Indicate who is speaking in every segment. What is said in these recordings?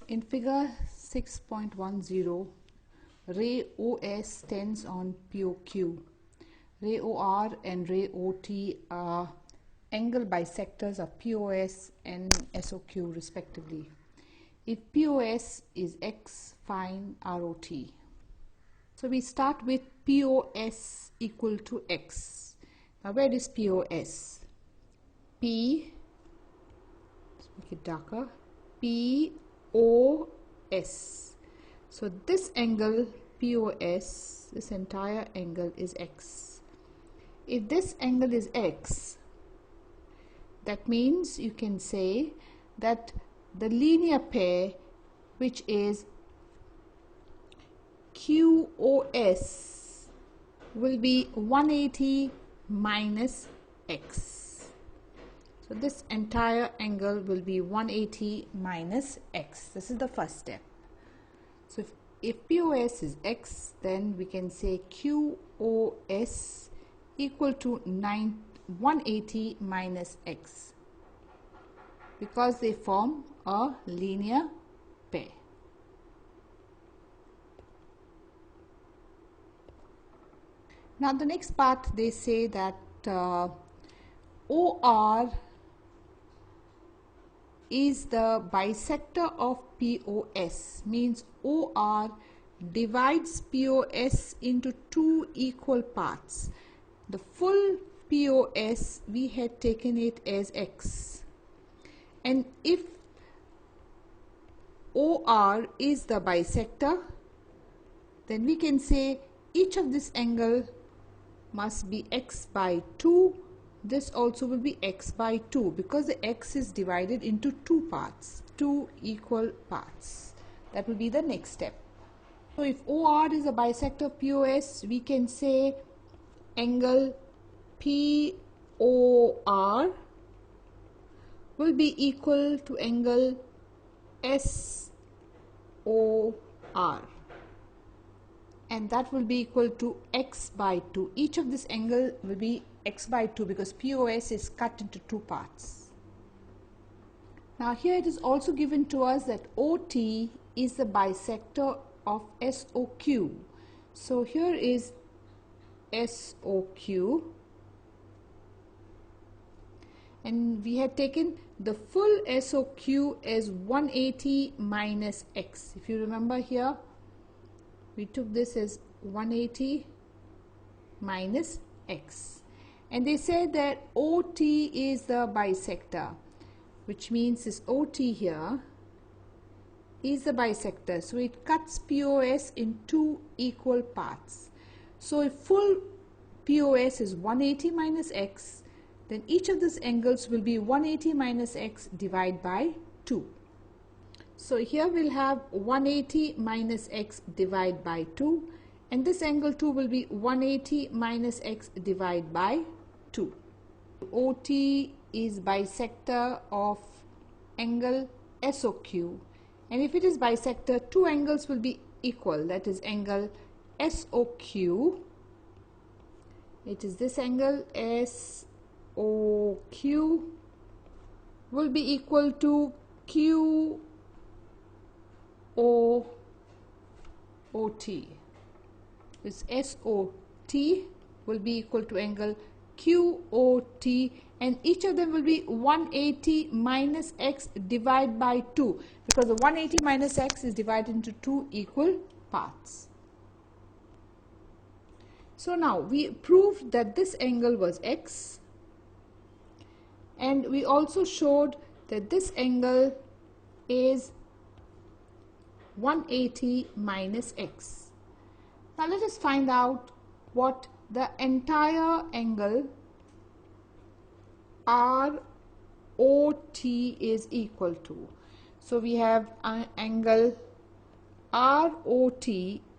Speaker 1: In figure 6.10, ray OS tends on POQ. Ray OR and ray OT are angle bisectors of POS and SOQ respectively. If POS is X, find ROT. So we start with POS equal to X. Now where is POS? P, let's make it darker, POS. So this angle POS, this entire angle is X. If this angle is X, that means you can say that the linear pair, which is QOS, will be 180 minus X. So this entire angle will be 180 minus X. This is the first step. So if POS is X, then we can say QOS equal to 180 minus X, because they form a linear pair. Now the next part, they say that OR is the bisector of POS, means OR divides POS into two equal parts. The full POS, we had taken it as X, and if OR is the bisector, then we can say each of this angle must be X by 2. This also will be X by 2, because the X is divided into two parts, two equal parts. That will be the next step. So if OR is a bisector of POS, we can say angle POR will be equal to angle SOR, and that will be equal to X by 2. Each of this angle will be X by 2 because POS is cut into two parts. Now here it is also given to us that OT is the bisector of SOQ. So here is SOQ, and we had taken the full SOQ as 180 minus X. If you remember here, we took this as 180 minus X, and they said that OT is the bisector, which means this OT here is the bisector, so it cuts POS in two equal parts. So if full POS is 180 minus X, then each of these angles will be 180 minus X divided by 2. So here we'll have 180 minus X divided by 2, and this angle 2 will be 180 minus X divided by 2. OT is bisector of angle SOQ, and if it is bisector, two angles will be equal, that is angle SOQ, it is this angle SOQ will be equal to QOT. This SOT will be equal to angle QOT, and each of them will be 180 minus X divided by 2, because the 180 minus X is divided into two equal parts. So now we proved that this angle was X, and we also showed that this angle is 180 minus X. Now let us find out what the entire angle ROT is equal to. So we have an angle ROT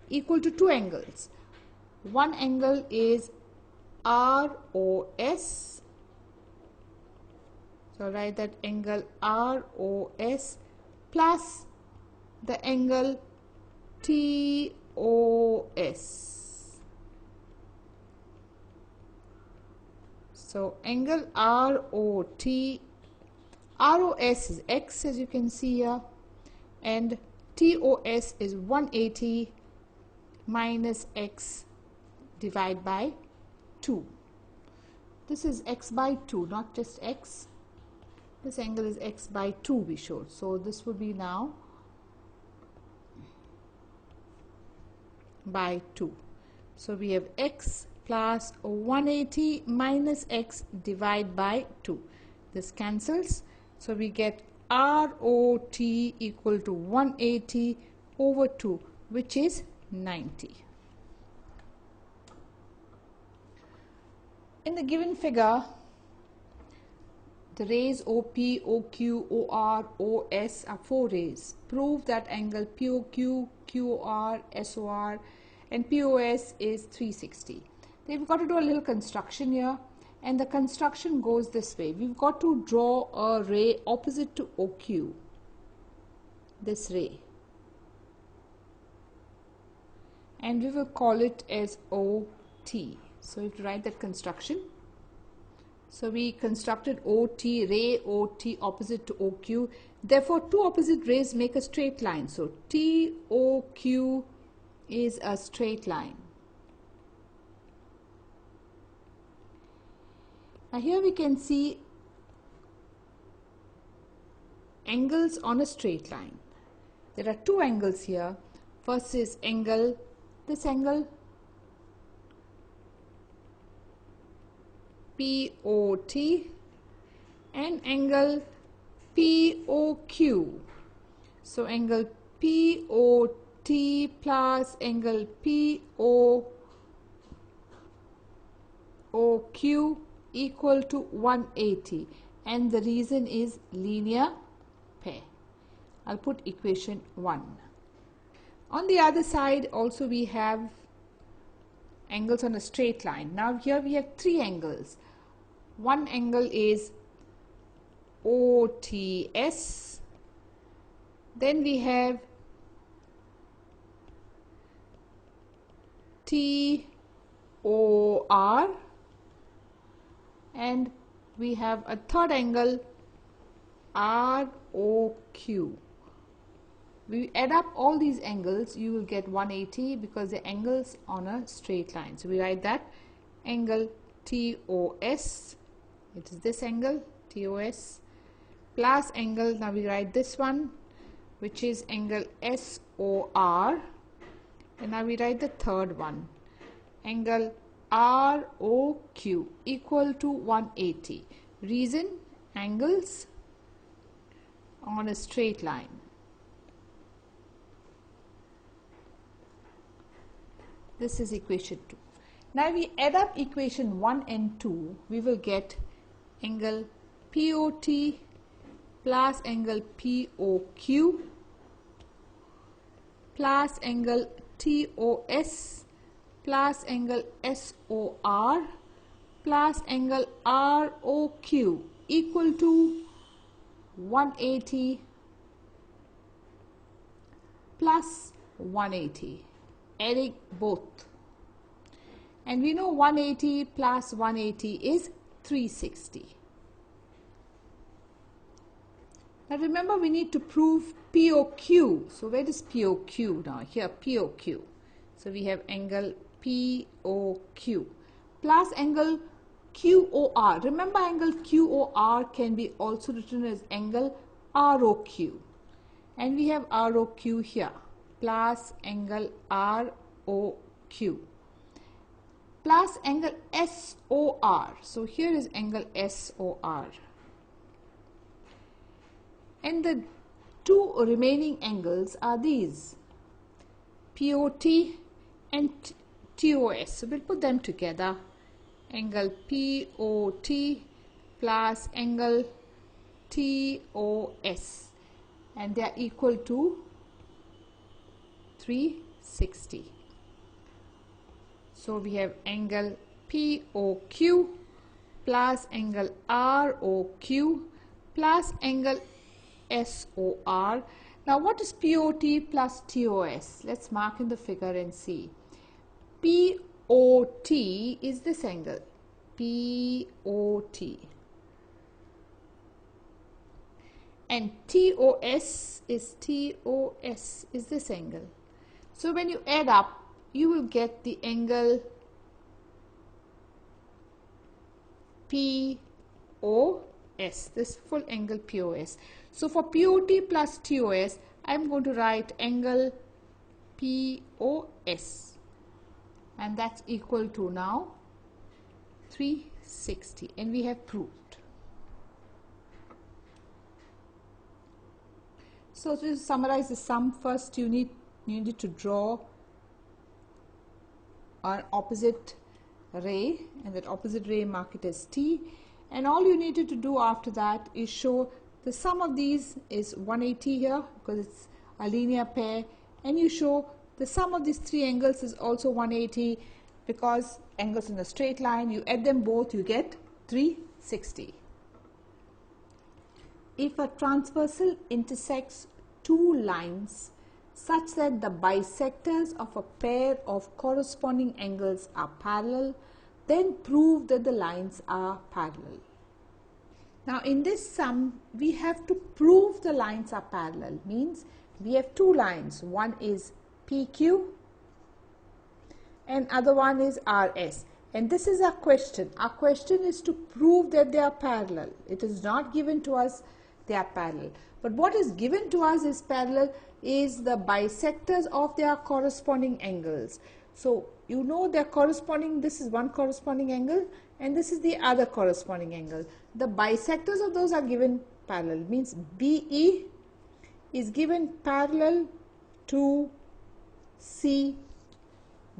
Speaker 1: equal to two angles. One angle is ROS, so write that angle ROS plus the angle TOS. So angle ROS is X, as you can see here, and TOS is 180 minus x divided by 2. This is x by 2, not just x. This angle is x by 2 we showed. So this would be now by 2. So we have x plus 180 minus x divided by 2. This cancels. So we get ROT equal to 180 over 2, which is 90. In the given figure, the rays OP, OQ, OR, OS are 4 rays. Prove that angle POQ, QOR, SOR and POS is 360. Then we've got to do a little construction here, and the construction goes this way. We've got to draw a ray opposite to OQ, this ray, and we will call it as OT. So we have to write that construction. So we constructed OT, ray OT opposite to OQ. Therefore, two opposite rays make a straight line. So TOQ is a straight line. Now here we can see angles on a straight line. There are two angles here. First is angle, this angle POT and angle POQ. So angle POT plus angle POQ equal to 180, and the reason is linear pair. I'll put equation 1. On the other side also we have angles on a straight line. Now here we have three angles. One angle is OTS, then we have TOR, and we have a third angle ROQ. We add up all these angles, you will get 180 because the angles on a straight line. So we write that angle TOS, it is this angle TOS, plus angle, now we write this one, which is angle SOR, and now we write the third one, angle ROQ equal to 180. Reason, angles on a straight line. This is equation 2. Now we add up equation 1 and 2, we will get angle POT plus angle POQ plus angle TOS plus angle SOR plus angle ROQ equal to 180 plus 180, adding both. And we know 180 plus 180 is 360. Now remember, we need to prove POQ. So where is POQ now? Here POQ. So we have angle POQ plus angle QOR. Remember, angle QOR can be also written as angle ROQ. And we have ROQ here plus angle ROQ plus angle SOR. So here is angle SOR. And the two remaining angles are these, POT and TOS. So we'll put them together. Angle POT plus angle TOS, and they are equal to 360. So we have angle POQ plus angle ROQ plus angle SOR. Now what is POT plus TOS? Let's mark in the figure and see. POT is this angle, POT. and TOS is this angle. So when you add up, you will get the angle POS, this full angle POS. So for POT plus TOS, I am going to write angle POS, and that's equal to now 360, and we have proved. So to summarize the sum, first you need to draw an opposite ray, and that opposite ray mark it as T, and all you needed to do after that is show the sum of these is 180 here because it's a linear pair, and you show the sum of these three angles is also 180 because angles in a straight line, you add them both, you get 360. If a transversal intersects two lines such that the bisectors of a pair of corresponding angles are parallel, then prove that the lines are parallel. Now in this sum, we have to prove the lines are parallel. Means we have two lines, one is PQ and other one is RS, and this is our question. Our question is to prove that they are parallel. It is not given to us they are parallel, but what is given to us is parallel is the bisectors of their corresponding angles. So you know they are corresponding, this is one corresponding angle and this is the other corresponding angle. The bisectors of those are given parallel, means BE is given parallel to CG.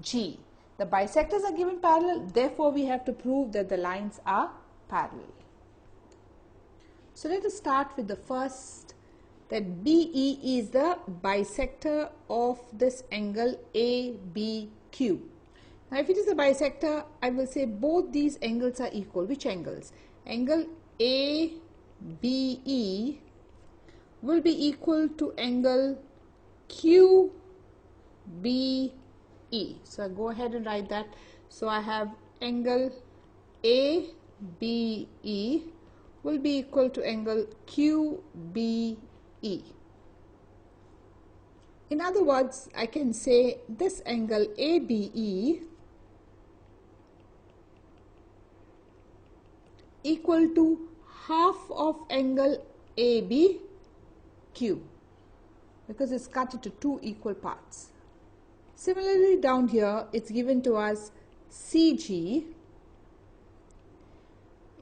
Speaker 1: The bisectors are given parallel, therefore we have to prove that the lines are parallel. So let us start with the first, that BE is the bisector of this angle ABQ. Now if it is a bisector, I will say both these angles are equal. Which angles? Angle ABE will be equal to angle QBE. So I go ahead and write that. So I have angle ABE will be equal to angle QBE. In other words, I can say this angle ABE equal to half of angle ABQ because it's cut into two equal parts. Similarly, down here it's given to us CG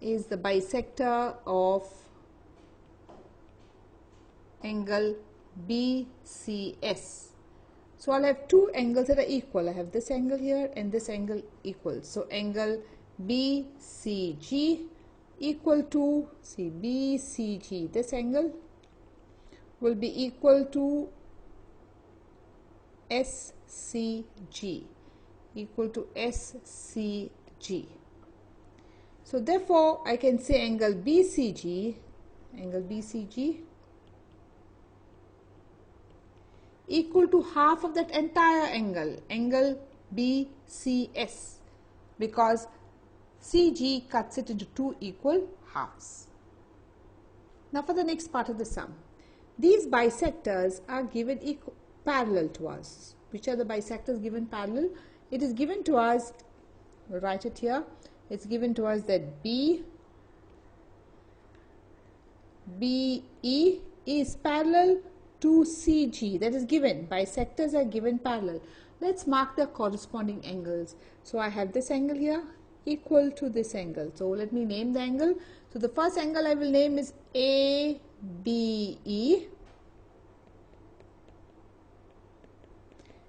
Speaker 1: is the bisector of angle BCS. So I'll have two angles that are equal. I have this angle here and this angle equal. So angle BCG equal to, see, BCG, this angle will be equal to SCG, equal to SCG. So therefore I can say angle BCG equal to half of that entire angle, angle BCS, because CG cuts it into two equal halves. Now for the next part of the sum, these bisectors are given parallel to us. Which are the bisectors given parallel? It is given to us, we'll write it here, it's given to us that BE is parallel to CG, that is given, bisectors are given parallel. Let's mark the corresponding angles. So I have this angle here equal to this angle. So let me name the angle. So the first angle I will name is ABE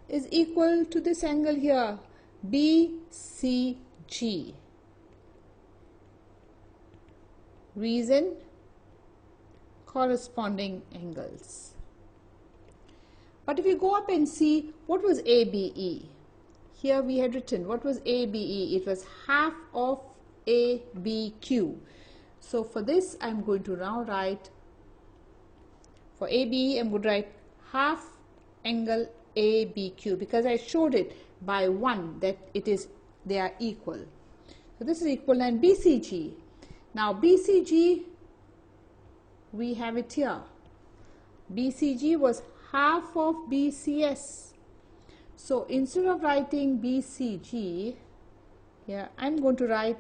Speaker 1: is equal to this angle here, BCG. Reason, corresponding angles. But if you go up and see what was ABE, here we had written what was ABE, it was half of ABQ. So for this I am going to now write, for ABE I am going to write half angle ABQ because I showed it by 1 that they are equal. So this is equal, and BCG. Now BCG we have it here. BCG was half of BCS. So instead of writing BCG, here I'm going to write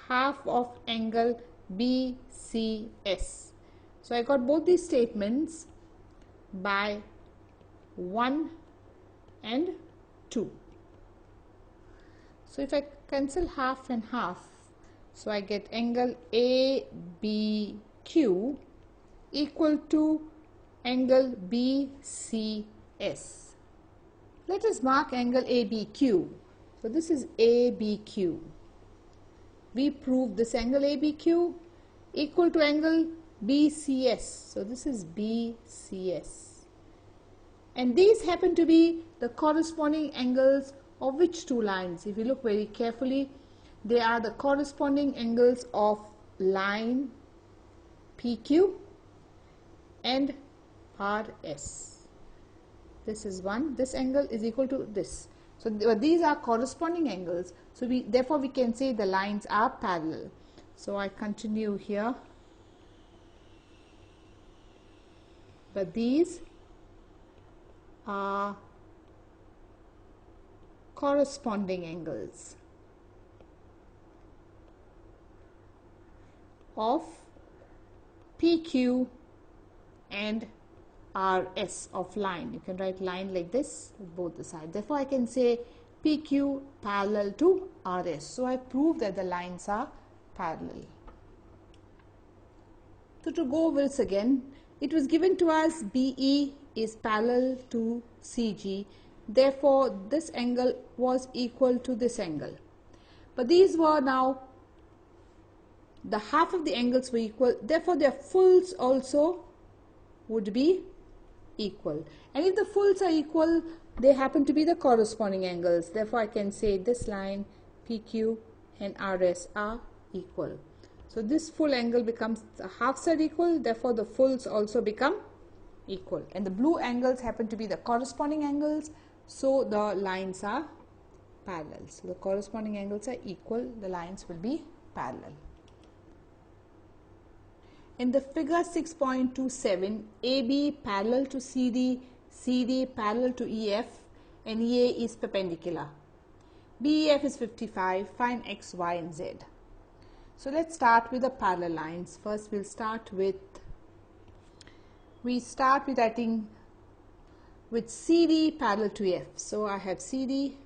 Speaker 1: half of angle BCS. So I got both these statements by 1 and 2. So if I cancel half and half, so I get angle ABQ equal to angle BCS. Let us mark angle ABQ. So this is ABQ. We proved this angle ABQ equal to angle BCS. So this is BCS. And these happen to be the corresponding angles of which two lines? If you look very carefully, they are the corresponding angles of line PQ and RS. This is one. This angle is equal to this. So these are corresponding angles. So therefore we can say the lines are parallel. So I continue here. But these are corresponding angles of PQ and RS of line. You can write line like this with both the sides. Therefore I can say PQ parallel to RS. So I prove that the lines are parallel. So to go over this again, it was given to us BE is parallel to CG. Therefore this angle was equal to this angle. But these were now, the half of the angles were equal. Therefore their fulls also would be equal. And if the fulls are equal, they happen to be the corresponding angles. Therefore I can say this line PQ and RS are equal. So this full angle becomes the half side equal. Therefore the fulls also become equal. And the blue angles happen to be the corresponding angles. So the lines are parallel. So the corresponding angles are equal. The lines will be parallel. In the figure 6.27, AB parallel to CD, CD parallel to EF, and EA is perpendicular. BEF is 55. Find X, Y, and Z. So let's start with the parallel lines. First we'll start with writing with CD parallel to F. So I have CD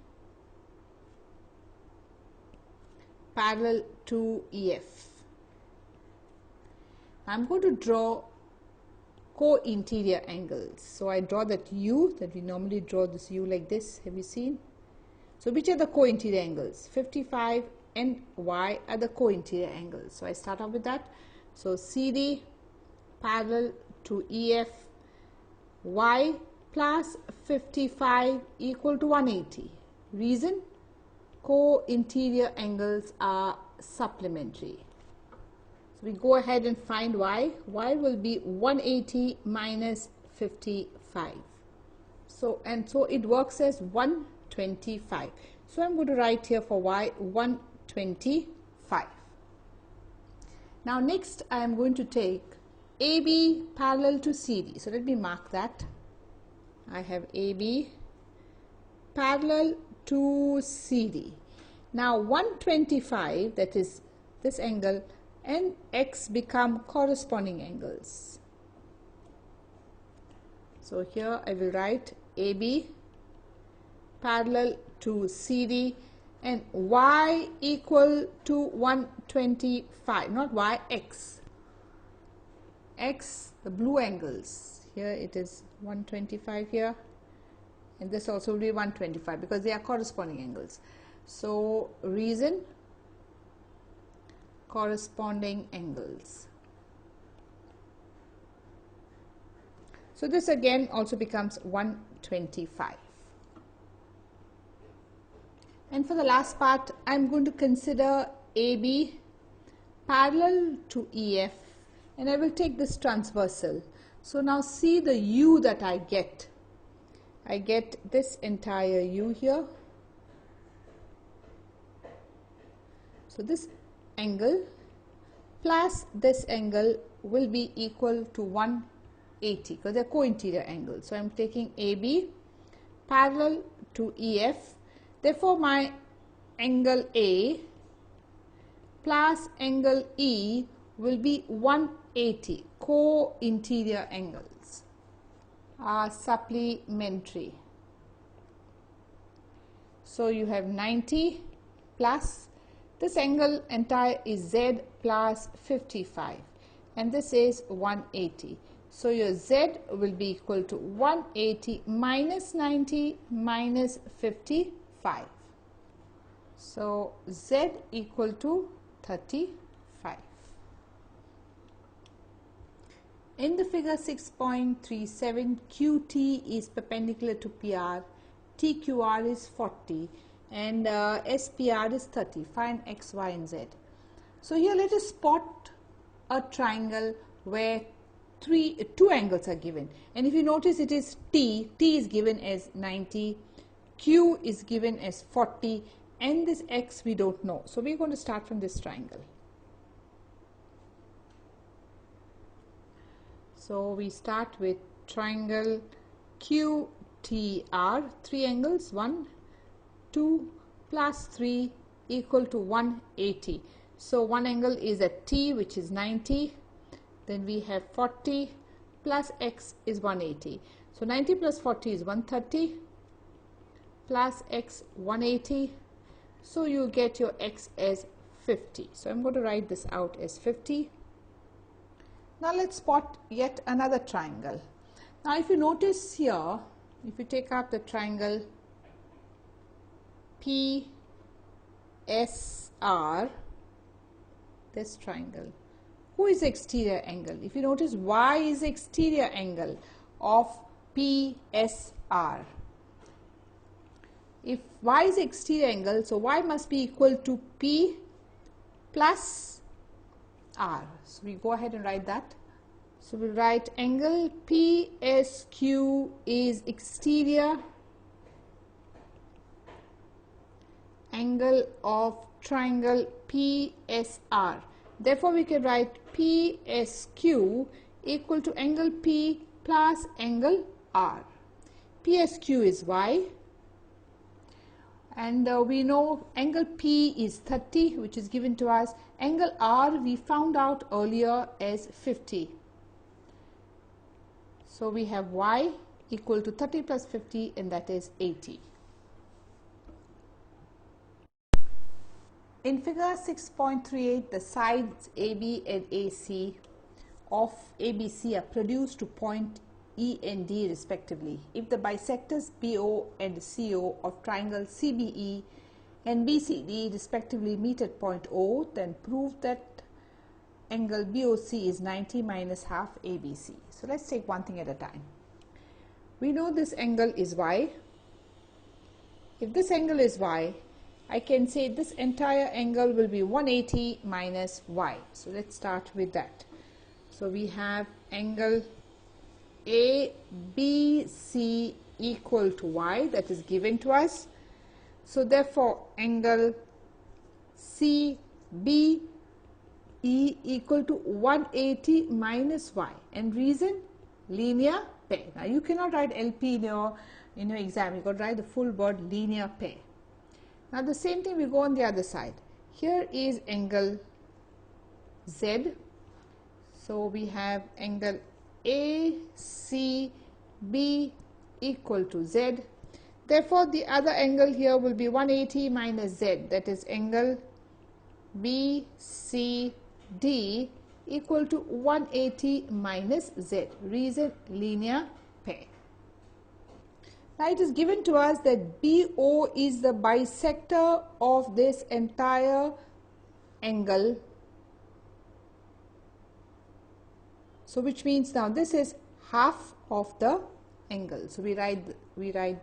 Speaker 1: parallel to EF. I'm going to draw co-interior angles. So I draw that U, that we normally draw this U like this. Have you seen? So which are the co-interior angles? 55 and Y are the co-interior angles. So I start off with that. So CD parallel to EF, Y plus 55 equal to 180. Reason? Co-interior angles are supplementary. So we go ahead and find Y. Y will be 180 minus 55. So it works as 125. So I'm going to write here for Y 125. Now next I am going to take AB parallel to CD. So let me mark that. I have AB parallel to CD. Now 125, that is this angle, and X become corresponding angles. So here I will write AB parallel to CD and Y equal to 125, not Y, X. X, the blue angles. Here it is 125 here, and this also will be 125 because they are corresponding angles. So reason, corresponding angles. So this again also becomes 125. And for the last part, I'm going to consider AB parallel to EF, and I will take this transversal. So now see the U that I get. I get this entire U here. So this angle plus this angle will be equal to 180 because they are co-interior angles. So I am taking AB parallel to EF. Therefore, my angle A plus angle E will be 180 co-interior angles are supplementary. So you have 90 plus this angle entire is Z plus 55 and this is 180. So your Z will be equal to 180 minus 90 minus 55. So Z equal to 35. In the figure 6.37, QT is perpendicular to PR, TQR is 40 and SPR is 30. Find X, Y and Z. So here let us spot a triangle where two angles are given, and if you notice it is T is given as 90, Q is given as 40 and this X we don't know. So we are going to start from this triangle. So we start with triangle QTR, three angles, 1, 2 plus 3 equal to 180. So one angle is at T, which is 90, then we have 40 plus X is 180. So 90 plus 40 is 130 plus X 180. So you get your X as 50. So I'm going to write this out as 50. Now let's spot yet another triangle. Now if you notice here, if you take up the triangle PSR, this triangle, who is the exterior angle? If you notice, Y is the exterior angle of PSR. If Y is the exterior angle, so Y must be equal to P plus R. So we go ahead and write that. So we'll write angle PSQ is exterior angle of triangle PSR. Therefore, we can write PSQ equal to angle P plus angle R. PSQ is Y and we know angle P is 30, which is given to us. Angle R we found out earlier as 50. So we have Y equal to 30 plus 50 and that is 80. In figure 6.38, the sides AB and AC of ABC are produced to point E and D respectively. If the bisectors BO and CO of triangle CBE and BCD respectively meet at point O, then prove that angle BOC is 90 minus half ABC. So let's take one thing at a time. We know this angle is Y. If this angle is Y, I can say this entire angle will be 180 minus Y. So let's start with that. So we have angle ABC equal to Y, that is given to us. So therefore angle CBE equal to 180 minus Y, and reason linear pair. Now you cannot write LP in your exam, you got to write the full word linear pair. Now the same thing we go on the other side. Here is angle Z. So we have angle ACB equal to Z. Therefore the other angle here will be 180 minus Z, that is angle BCD equal to 180 minus Z. Reason linear pair. Now it is given to us that BO is the bisector of this entire angle. So which means now this is half of the angle. So we write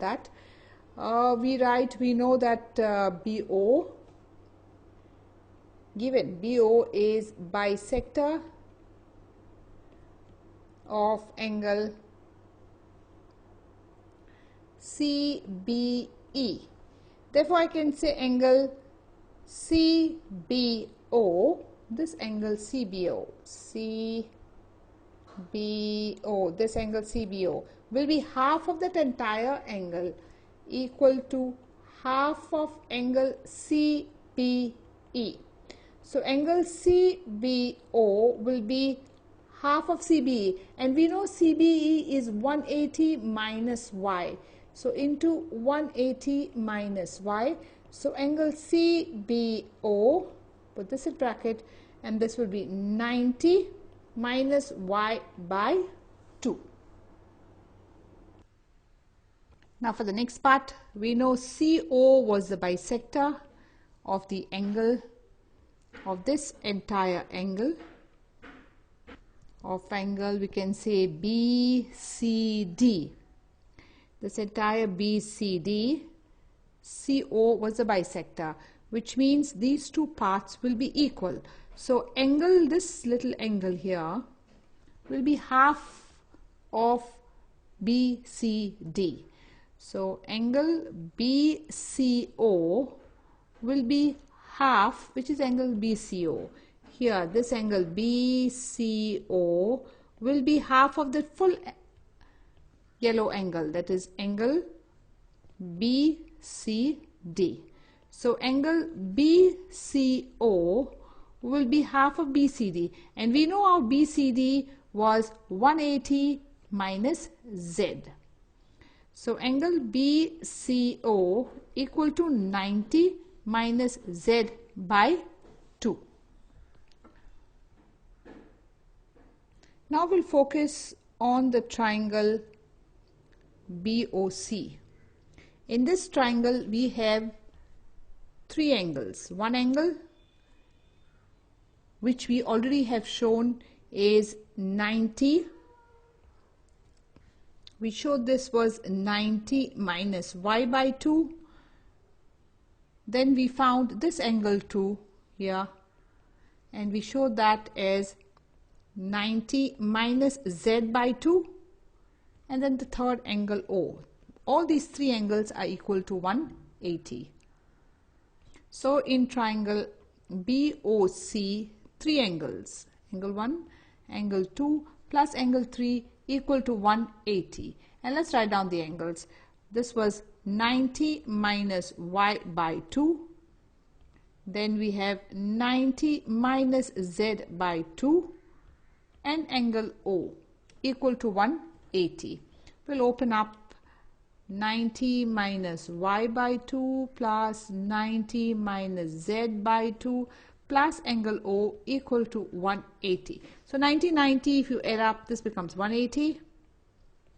Speaker 1: that. We know that BO, given BO is bisector of angle CBE. Therefore I can say angle CBO, this angle CBO, BO, this angle CBO will be half of that entire angle equal to half of angle CBE. So angle CBO will be half of CBE, and we know CBE is 180 minus y. So into 180 minus y. So angle CBO, put this in bracket, and this will be 90 minus y by 2. Now for the next part, we know CO was the bisector of the angle of this entire angle. Of angle we can say BCD. This entire BCD, CO was a bisector, which means these two parts will be equal. So angle, this little angle here, will be half of BCD. So angle BCO will be half, which is angle BCO. Here this angle BCO will be half of the full yellow angle, that is angle BCD. So angle BCO will be half of BCD, and we know our BCD was 180 minus Z. So angle BCO equal to 90 minus Z by 2. Now we'll focus on the triangle BOC. In this triangle we have three angles. One angle which we already have shown is 90. We showed this was 90 minus y by 2. Then we found this angle 2 here, and we showed that as 90 minus z by 2, and then the third angle O. All these three angles are equal to 180. So in triangle BOC, three angles, angle 1, angle 2 plus angle 3 equal to 180. And let's write down the angles. This was 90 minus y by 2. Then we have 90 minus z by 2, and angle O equal to 180. We'll open up 90 minus y by 2 plus 90 minus z by 2 plus angle O equal to 180. So 90, if you add up, this becomes 180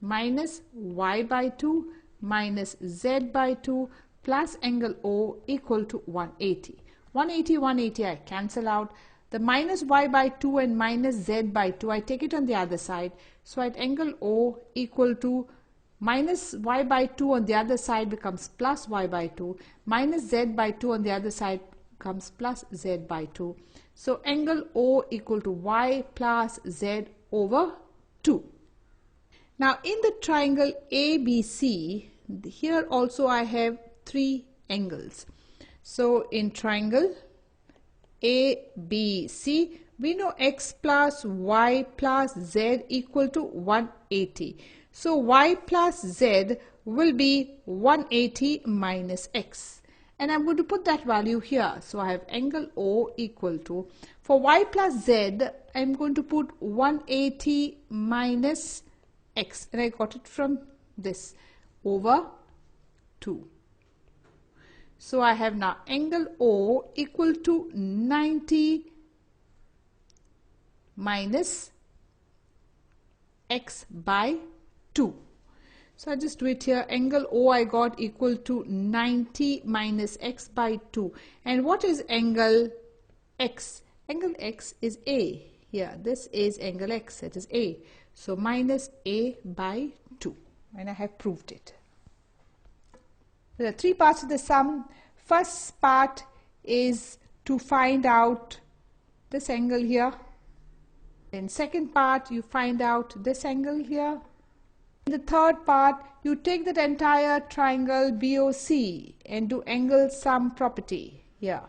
Speaker 1: minus y by 2 minus z by 2 plus angle O equal to 180. 180 I cancel out. The minus y by 2 and minus z by 2, I take it on the other side. So at angle O equal to minus y by 2 on the other side becomes plus y by 2. Minus z by 2 on the other side comes plus z by 2. So angle O equal to y plus z over 2. Now in the triangle ABC, here also I have three angles. So in triangle ABC, we know x plus y plus z equal to 180. So y plus z will be 180 minus x. And I'm going to put that value here. So I have angle O equal to, for y plus z, I'm going to put 180 minus x. And I got it from this, over 2. So I have now angle O equal to 90 minus x by 2. So I just do it here. Angle O I got equal to 90 minus x by 2. And what is angle x? Angle x is A. Here, this is angle x, that is A. So minus A by 2. And I have proved it. There are three parts of the sum. First part is to find out this angle here. In second part, you find out this angle here. In the third part, you take that entire triangle BOC and do angle sum property here.